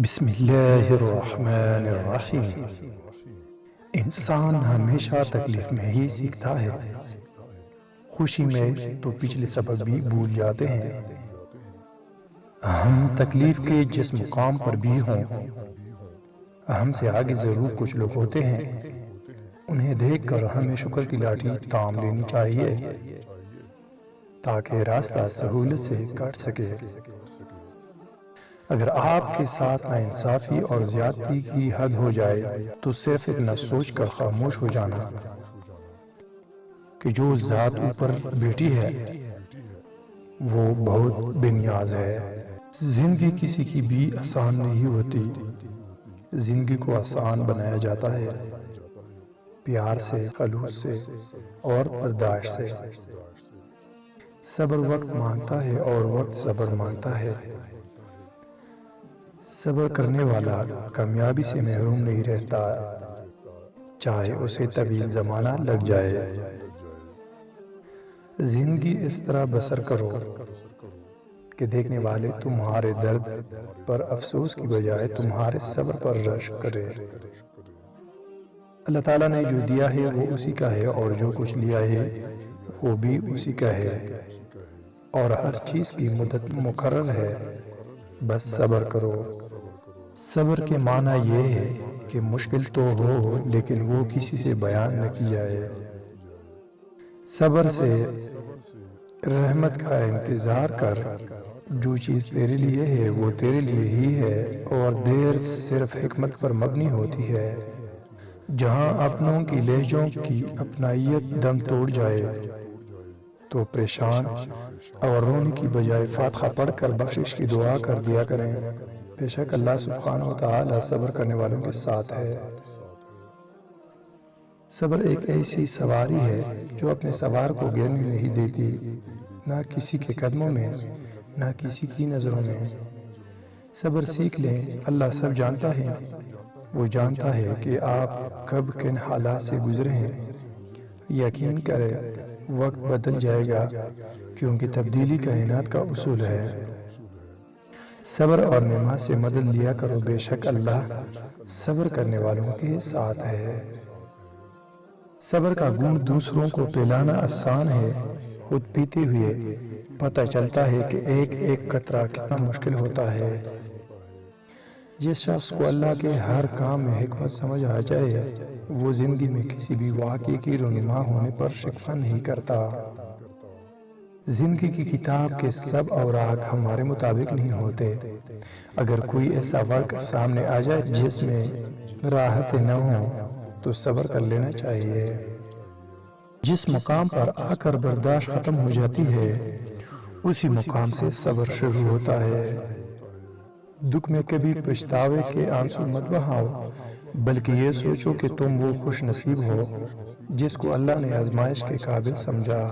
بسم اللہ الرحمن الرحیم۔ انسان ہمیشہ تکلیف میں ہی سیکھتا ہے، خوشی میں تو پچھلے سبق بھی بھول جاتے ہیں۔ ہم تکلیف کے جس مقام پر بھی ہوں، ہم سے آگے ضرور کچھ لوگ ہوتے ہیں۔ انہیں دیکھ کر ہمیں شکر کی لاٹھی تھام لینی چاہیے تاکہ راستہ سہولت سے کٹ سکے۔ اگر آپ کے ساتھ ناانصافی اور زیادتی کی حد ہو جائے تو صرف اتنا سوچ کر خاموش ہو جانا کہ جو ذات اوپر بیٹھی ہے وہ بہت بے نیاز ہے۔ زندگی کسی کی بھی آسان نہیں ہوتی، زندگی کو آسان بنایا جاتا ہے پیار سے، خلوص سے اور برداشت سے۔ صبر وقت مانگتا ہے اور وقت صبر مانگتا ہے۔ صبر کرنے والا کامیابی سے محروم نہیں رہتا، چاہے اسے طویل زمانہ لگ جائے۔ زندگی اس طرح بسر کرو کہ دیکھنے والے تمہارے درد پر افسوس کی بجائے تمہارے صبر پر رشک کرے۔ اللہ تعالیٰ نے جو دیا ہے وہ اسی کا ہے، اور جو کچھ لیا ہے وہ بھی اسی کا ہے، اور ہر چیز کی مدت مقرر ہے، بس صبر کرو۔ صبر کے معنی یہ ہے کہ مشکل تو ہو لیکن وہ کسی سے بیان نہ کی جائے۔ صبر سے رحمت کا انتظار کر، جو چیز تیرے لیے ہے وہ تیرے لیے ہی ہے، اور دیر صرف حکمت پر مبنی ہوتی ہے۔ جہاں اپنوں کی لہجوں کی اپنائیت دم توڑ جائے تو پریشان اور رونے کی بجائے فاتحہ پڑھ کر بخشش کی دعا کر دیا کریں۔ بے شک اللہ سبحانہ وتعالی صبر کرنے والوں کے ساتھ ہے۔ صبر ایک ایسی سواری ہے جو اپنے سوار کو گرنے نہیں دیتی، نہ کسی کے قدموں میں، نہ کسی کی نظروں میں۔ صبر سیکھ لیں، اللہ سب جانتا ہے۔ وہ جانتا ہے کہ آپ کب کن حالات سے گزرے ہیں۔ یقین کریں وقت بدل جائے گا، کیونکہ تبدیلی کائنات کا اصول ہے۔ صبر اور نماز سے مدد لیا کرو، بے شک اللہ صبر کرنے والوں کے ساتھ ہے۔ صبر کا گن دوسروں کو پلانا آسان ہے، خود پیتے ہوئے پتہ چلتا ہے کہ ایک ایک قطرہ کتنا مشکل ہوتا ہے۔ جس شخص کو اللہ کے ہر کام میں حکمت سمجھ آ جائے، وہ زندگی میں کسی بھی واقعے کی رونما ہونے پر شکوہ نہیں کرتا۔ زندگی کی کتاب کے سب اوراق ہمارے مطابق نہیں ہوتے۔ اگر کوئی ایسا وقت سامنے آ جائے جس میں راحتیں نہ ہوں تو صبر کر لینا چاہیے۔ جس مقام پر آ کر برداشت ختم ہو جاتی ہے، اسی مقام سے صبر شروع ہوتا ہے۔ دکھ میں کبھی پچھتاوے کے آنسو مت بہاؤ، بلکہ یہ سوچو کہ تم وہ خوش نصیب ہو جس کو اللہ نے آزمائش کے قابل سمجھا۔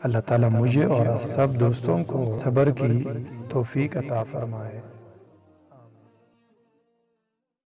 اللہ تعالیٰ مجھے اور سب دوستوں کو صبر کی توفیق عطا فرمائے۔